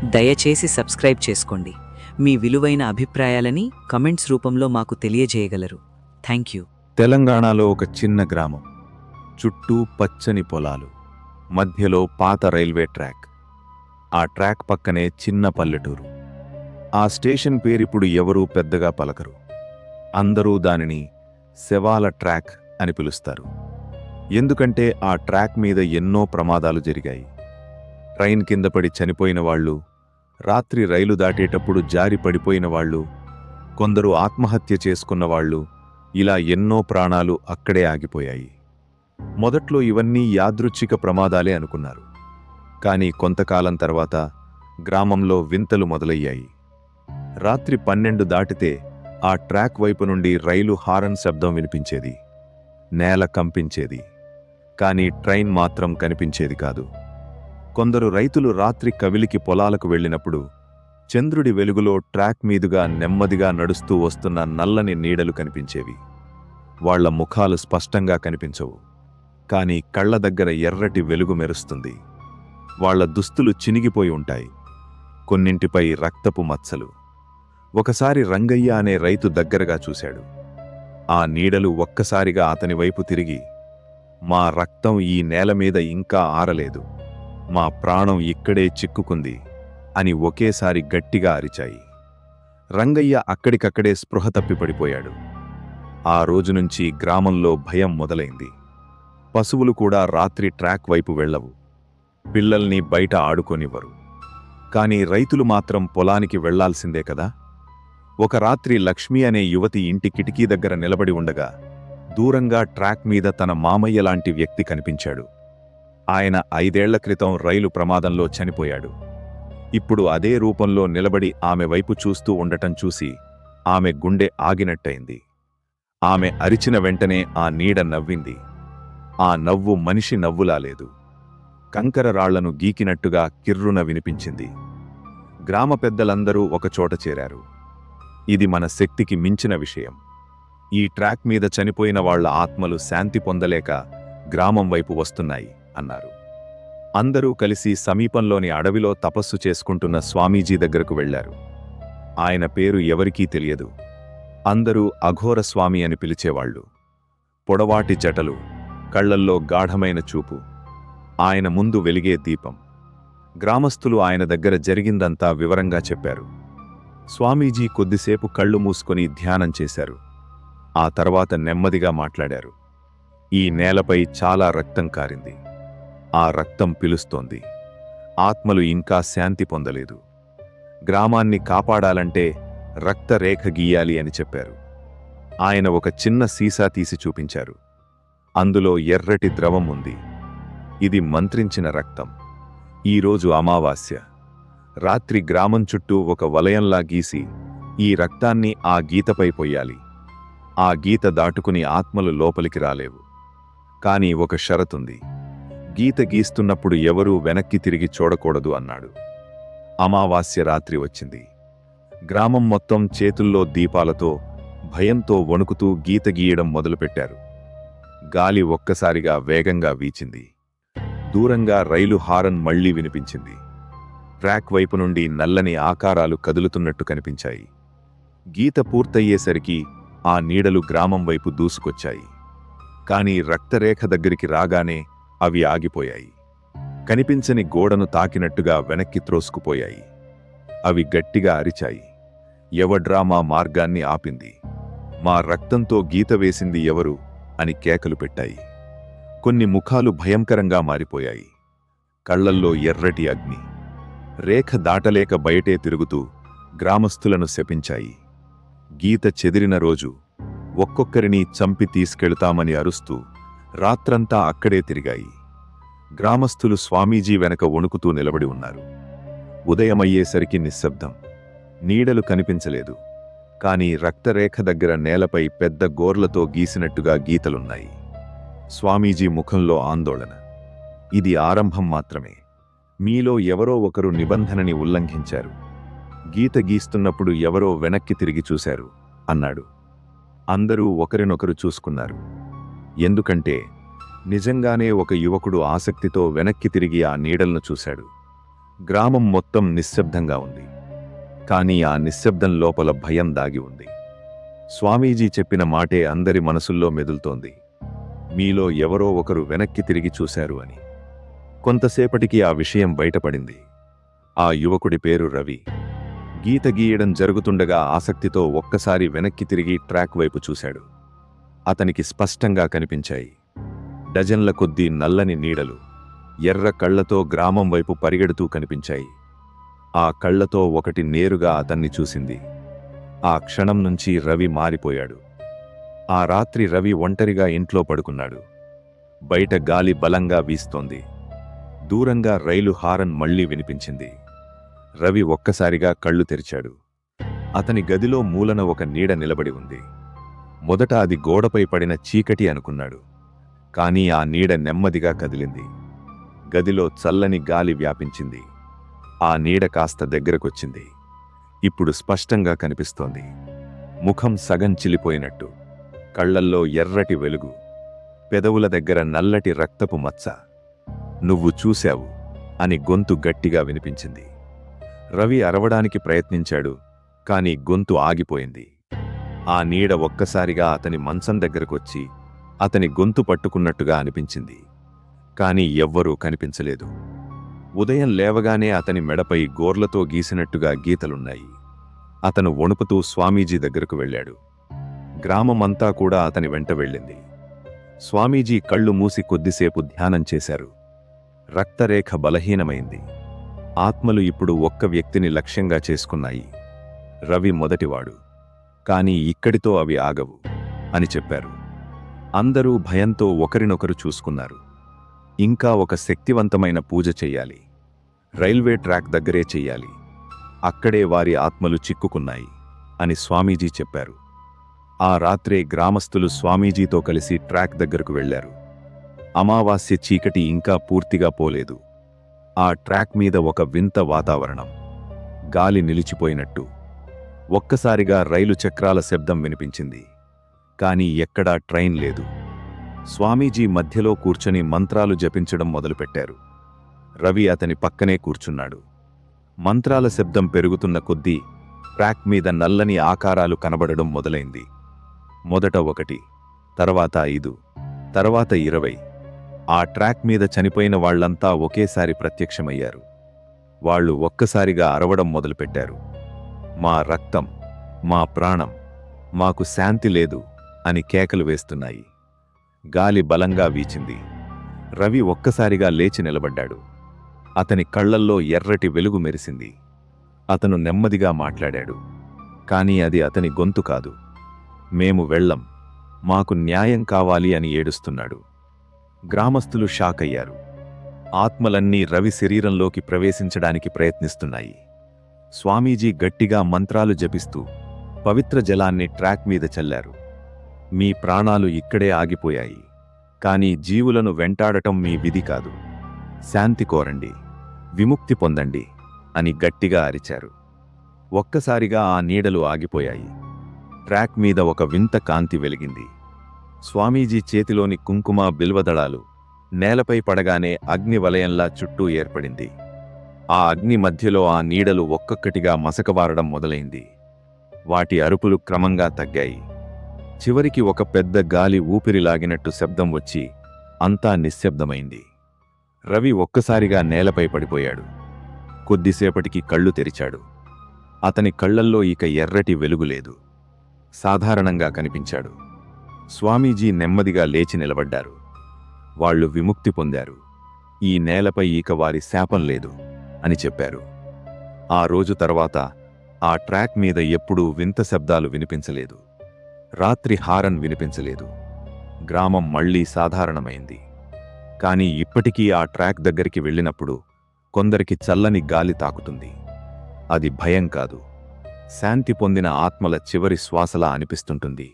దయచేసి సబ్స్క్రైబ్ చేసుకోండి. మీ విలువైన అభిప్రాయాలని కమెంట్స్ రూపంలో మాకు తెలియజేయగలరు. Thank you. తెలంగాణలో ఒక చిన్న గ్రామం. చుట్టూ పచ్చని పొలాలు, మధ్యలో పాత రైల్వే ట్రాక్. ఆ ట్రాక్ పక్కనే చిన్న పల్లెటూరు. ఆ స్టేషన్ పేరిప్పుడు ఎవరూ పెద్దగా పలకరు. అందరూ దానిని శవాల ట్రాక్ అని పిలుస్తారు. ఎందుకంటే ఆ ట్రాక్ మీద ఎన్నో ప్రమాదాలు జరిగాయి. ట్రైన్ కింద పడి చనిపోయిన వాళ్ళు, రాత్రి రైలు దాటేటప్పుడు జారి పడిపోయిన వాళ్ళు, కొందరు ఆత్మహత్య చేసుకున్నవాళ్ళు, ఇలా ఎన్నో ప్రాణాలు అక్కడే ఆగిపోయాయి. మొదట్లో ఇవన్నీ యాదృచ్ఛిక ప్రమాదాలే అనుకున్నారు. కానీ కొంతకాలం తర్వాత గ్రామంలో వింతలు మొదలయ్యాయి. రాత్రి 12 దాటితే ఆ ట్రాక్ వైపు నుండి రైలు హారన్ శబ్దం వినిపించేది. నేల కంపించేది. కానీ ట్రైన్ మాత్రం కనిపించేది కాదు. కొందరు రైతులు రాత్రి కవిలికి పొలాలకు వెళ్ళినప్పుడు చంద్రుడి వెలుగులో ట్రాక్ మీదుగా నెమ్మదిగా నడుస్తూ వస్తున్న నల్లని నీడలు కనిపించేవి. వాళ్ల ముఖాలు స్పష్టంగా కనిపించవు, కాని కళ్ల దగ్గర ఎర్రటి వెలుగు మెరుస్తుంది. వాళ్ల దుస్తులు చినిగిపోయి ఉంటాయి, కొన్నింటిపై రక్తపు మచ్చలు. ఒకసారి రంగయ్య అనే రైతు దగ్గరగా చూశాడు. ఆ నీడలు ఒక్కసారిగా అతని వైపు తిరిగి, "మా రక్తం ఈ నేల మీద ఇంకా ఆరలేదు, మా ప్రాణం ఇక్కడే చిక్కుకుంది" అని ఒకేసారి గట్టిగా అరిచాయి. రంగయ్య అక్కడికక్కడే స్పృహ తప్పిపడిపోయాడు. ఆ రోజునుంచి గ్రామంలో భయం మొదలైంది. పశువులు కూడా రాత్రి ట్రాక్ వైపు వెళ్లవు. పిల్లల్ని బయట ఆడుకోనివ్వరు. కాని రైతులు మాత్రం పొలానికి వెళ్లాల్సిందే కదా. ఒక రాత్రి లక్ష్మి అనే యువతి ఇంటి కిటికీ దగ్గర నిలబడి ఉండగా దూరంగా ట్రాక్ మీద తన మామయ్య లాంటి వ్యక్తి కనిపించాడు. ఆయన 5 ఏళ్ల క్రితం రైలు ప్రమాదంలో చనిపోయాడు. ఇప్పుడు అదే రూపంలో నిలబడి ఆమె వైపు చూస్తూ ఉండటం చూసి ఆమె గుండె ఆగినట్టయింది. ఆమె అరిచిన వెంటనే ఆ నీడ నవ్వింది. ఆ నవ్వు మనిషి నవ్వులా లేదు, కంకర రాళ్లను గీకినట్టుగా కిర్రున వినిపించింది. గ్రామ పెద్దలందరూ ఒకచోట చేరారు. ఇది మన శక్తికి మించిన విషయం. ఈ ట్రాక్ మీద చనిపోయిన వాళ్ల ఆత్మలు శాంతి పొందలేక గ్రామం వైపు వస్తున్నాయి అన్నారు. అందరూ కలిసి సమీపంలోని అడవిలో తపస్సు చేసుకుంటున్న స్వామీజీ దగ్గరకు వెళ్లారు. ఆయన పేరు ఎవరికీ తెలియదు. అందరూ అఘోర స్వామి అని పిలిచేవాళ్లు. పొడవాటి జటలు, కళ్లల్లో గాఢమైన చూపు, ఆయన ముందు వెలిగే దీపం. గ్రామస్తులు ఆయన దగ్గర జరిగిందంతా వివరంగా చెప్పారు. స్వామీజీ కొద్దిసేపు కళ్ళు మూసుకొని ధ్యానం చేశారు. ఆ తర్వాత నెమ్మదిగా మాట్లాడారు. "ఈ నేలపై చాలా రక్తం కారింది. ఆ రక్తం పిలుస్తోంది. ఆత్మలు ఇంకా శాంతి పొందలేదు. గ్రామాన్ని కాపాడాలంటే రక్తరేఖ గీయాలి" అని చెప్పారు. ఆయన ఒక చిన్న సీసా తీసి చూపించారు. అందులో ఎర్రటి ద్రవం ఉంది. "ఇది మంత్రించిన రక్తం. ఈరోజు అమావాస్య. రాత్రి గ్రామం చుట్టూ ఒక వలయంలా గీసి ఈ రక్తాన్ని ఆ గీతపై పొయ్యాలి. ఆ గీత దాటుకుని ఆత్మలు లోపలికి రాలేవు. కానీ ఒక షరతుంది. గీత గీస్తున్నప్పుడు ఎవరూ వెనక్కి తిరిగి చూడకూడదు" అన్నాడు. అమావాస్య రాత్రి వచ్చింది. గ్రామం మొత్తం చేతుల్లో దీపాలతో, భయంతో వణుకుతూ గీత గీయడం మొదలుపెట్టారు. గాలి ఒక్కసారిగా వేగంగా వీచింది. దూరంగా రైలు హారన్ మళ్లీ వినిపించింది. ట్రాక్ వైపు నుండి నల్లని ఆకారాలు కదులుతున్నట్టు కనిపించాయి. గీత పూర్తయ్యేసరికి ఆ నీడలు గ్రామం వైపు దూసుకొచ్చాయి. కాని రక్తరేఖ దగ్గరికి రాగానే అవి ఆగిపోయాయి. కనిపించని గోడను తాకినట్టుగా వెనక్కి త్రోసుకుపోయాయి. అవి గట్టిగా అరిచాయి. ఎవడ్రా మా మార్గాన్ని ఆపింది? మా రక్తంతో గీత వేసింది ఎవరు అని కేకలు పెట్టాయి. కొన్ని ముఖాలు భయంకరంగా మారిపోయాయి. కళ్లల్లో ఎర్రటి అగ్ని. రేఖ దాటలేక బయటే తిరుగుతూ గ్రామస్తులను శపించాయి. గీత చెదిరిన రోజు ఒక్కొక్కరిని చంపి తీసుకెళతామని అరుస్తూ రాత్రంతా అక్కడే తిరిగాయి. గ్రామస్తులు స్వామీజీ వెనక వణుకుతూ నిలబడి ఉన్నారు. ఉదయమయ్యేసరికి నిశ్శబ్దం. నీడలు కనిపించలేదు. కాని రక్తరేఖ దగ్గర నేలపై పెద్ద గోర్లతో గీసినట్టుగా గీతలున్నాయి. స్వామీజీ ముఖంలో ఆందోళన. "ఇది ఆరంభం మాత్రమే. మీలో ఎవరో ఒకరు నిబంధనని ఉల్లంఘించారు. గీత గీస్తున్నప్పుడు ఎవరో వెనక్కి తిరిగి చూశారు" అన్నాడు. అందరూ ఒకరినొకరు చూసుకున్నారు. ఎందుకంటే నిజంగానే ఒక యువకుడు ఆసక్తితో వెనక్కి తిరిగి ఆ నీడలను చూశాడు. గ్రామం మొత్తం నిశ్శబ్దంగా ఉంది. కానీ ఆ నిశ్శబ్దం లోపల భయం దాగి ఉంది. స్వామీజీ చెప్పిన మాటే అందరి మనసుల్లో మెదులుతోంది. మీలో ఎవరో ఒకరు వెనక్కి తిరిగి చూశారు అని. కొంతసేపటికి ఆ విషయం బయటపడింది. ఆ యువకుడి పేరు రవి. గీత గీయడం జరుగుతుండగా ఆసక్తితో ఒక్కసారి వెనక్కి తిరిగి ట్రాక్ వైపు చూశాడు. అతనికి స్పష్టంగా కనిపించాయి డజన్ల కొద్దీ నల్లని నీడలు ఎర్ర కళ్లతో గ్రామం వైపు పరిగెడుతూ కనిపించాయి. ఆ కళ్లతో ఒకటి నేరుగా అతన్ని చూసింది. ఆ క్షణం నుంచి రవి మారిపోయాడు. ఆ రాత్రి రవి ఒంటరిగా ఇంట్లో పడుకున్నాడు. బయట గాలి బలంగా వీస్తోంది. దూరంగా రైలు హారన్ మళ్లీ వినిపించింది. రవి ఒక్కసారిగా కళ్ళు తెరిచాడు. అతని గదిలో మూలన ఒక నీడ నిలబడి ఉంది. మొదట అది గోడపై పడిన చీకటి అనుకున్నాడు. కానీ ఆ నీడ నెమ్మదిగా కదిలింది. గదిలో చల్లని గాలి వ్యాపించింది. ఆ నీడ కాస్త దగ్గరకొచ్చింది. ఇప్పుడు స్పష్టంగా కనిపిస్తోంది. ముఖం సగం చిలిపోయినట్టు, కళ్లల్లో ఎర్రటి వెలుగు, పెదవుల దగ్గర నల్లటి రక్తపు మచ్చ. నువ్వు చూశావు అని గొంతు గట్టిగా వినిపించింది. రవి అరవడానికి ప్రయత్నించాడు, కాని గొంతు ఆగిపోయింది. ఆ నీడ ఒక్కసారిగా అతని మంచం దగ్గరకొచ్చి అతని గొంతు పట్టుకున్నట్టుగా అనిపించింది. కాని ఎవ్వరూ కనిపించలేదు. ఉదయం లేవగానే అతని మెడపై గోర్లతో గీసినట్టుగా గీతలున్నాయి. అతను వణుకుతూ స్వామీజీ దగ్గరకు వెళ్ళాడు. గ్రామమంతా కూడా అతని వెంట వెళ్ళింది. స్వామీజీ కళ్ళు మూసి కొద్దిసేపు ధ్యానం చేశారు. రక్తరేఖ బలహీనమైంది. ఆత్మలు ఇప్పుడు ఒక్క వ్యక్తిని లక్ష్యంగా చేసుకున్నాయి. రవి మొదటివాడు. కాని ఇక్కడితో అవి ఆగవు అని చెప్పారు. అందరూ భయంతో ఒకరినొకరు చూసుకున్నారు. ఇంకా ఒక శక్తివంతమైన పూజ చెయ్యాలి. రైల్వే ట్రాక్ దగ్గరే చెయ్యాలి. అక్కడే వారి ఆత్మలు చిక్కుకున్నాయి అని స్వామీజీ చెప్పారు. ఆ రాత్రే గ్రామస్తులు స్వామీజీతో కలిసి ట్రాక్ దగ్గరకు వెళ్లారు. అమావాస్య చీకటి ఇంకా పూర్తిగా పోలేదు. ఆ ట్రాక్ మీద ఒక వింత వాతావరణం. గాలి నిలిచిపోయినట్టు. ఒక్కసారిగా రైలు చక్రాల శబ్దం వినిపించింది. కాని ఎక్కడా ట్రైన్ లేదు. స్వామీజీ మధ్యలో కూర్చొని మంత్రాలు జపించడం మొదలుపెట్టారు. రవి అతని పక్కనే కూర్చున్నాడు. మంత్రాల శబ్దం పెరుగుతున్న కొద్దీ ట్రాక్ మీద నల్లని ఆకారాలు కనబడడం మొదలైంది. మొదట 1, తర్వాత 5, తర్వాత 20. ఆ ట్రాక్ మీద చనిపోయిన వాళ్లంతా ఒకేసారి ప్రత్యక్షమయ్యారు. వాళ్లు ఒక్కసారిగా అరవడం మొదలుపెట్టారు. మా రక్తం, మా ప్రాణం, మాకు శాంతి లేదు అని కేకలు వేస్తున్నాయి. గాలి బలంగా వీచింది. రవి ఒక్కసారిగా లేచి నిలబడ్డాడు. అతని కళ్లల్లో ఎర్రటి వెలుగు మెరిసింది. అతను నెమ్మదిగా మాట్లాడాడు. కాని అది అతని గొంతు కాదు. మేము వెళ్ళం, మాకు న్యాయం కావాలి అని ఏడుస్తున్నాడు. గ్రామస్తులు షాక్ అయ్యారు. ఆత్మలన్నీ రవి శరీరంలోకి ప్రవేశించడానికి ప్రయత్నిస్తున్నాయి. స్వామీజీ గట్టిగా మంత్రాలు జపిస్తూ పవిత్ర జలాన్ని ట్రాక్ మీద చల్లారు. మీ ప్రాణాలు ఇక్కడే ఆగిపోయాయి. కాని జీవులను వెంటాడటం మీ విధి కాదు. శాంతి కోరండి, విముక్తి పొందండి అని గట్టిగా అరిచారు. ఒక్కసారిగా ఆ నీడలు ఆగిపోయాయి. ట్రాక్ మీద ఒక వింత కాంతి వెలిగింది. స్వామీజీ చేతిలోని కుంకుమ బిల్వదళాలు నేలపై పడగానే అగ్ని వలయంలా చుట్టూ ఏర్పడింది. ఆ అగ్ని మధ్యలో ఆ నీడలు ఒక్కొక్కటిగా మసకబారడం మొదలైంది. వాటి అరుపులు క్రమంగా తగ్గాయి. చివరికి ఒక పెద్ద గాలి ఊపిరిలాగినట్టు శబ్దం వచ్చి అంతా నిశ్శబ్దమైంది. రవి ఒక్కసారిగా నేలపై పడిపోయాడు. కొద్దిసేపటికి కళ్ళు తెరిచాడు. అతని కళ్లల్లో ఇక ఎర్రటి వెలుగు లేదు. సాధారణంగా కనిపించాడు. స్వామీజీ నెమ్మదిగా లేచి నిలబడ్డారు. వాళ్లు విముక్తి పొందారు. ఈ నేలపై ఇక వారి శాపం లేదు అని చెప్పారు. ఆ రోజు తర్వాత ఆ ట్రాక్ మీద ఎప్పుడూ వింత శబ్దాలు వినిపించలేదు. రాత్రి హారన్ వినిపించలేదు. గ్రామం మళ్లీ సాధారణమైంది. కాని ఇప్పటికీ ఆ ట్రాక్ దగ్గరికి వెళ్ళినప్పుడు కొందరికి చల్లని గాలి తాకుతుంది. అది భయం కాదు, శాంతి పొందిన ఆత్మల చివరి శ్వాసలా అనిపిస్తుంటుంది.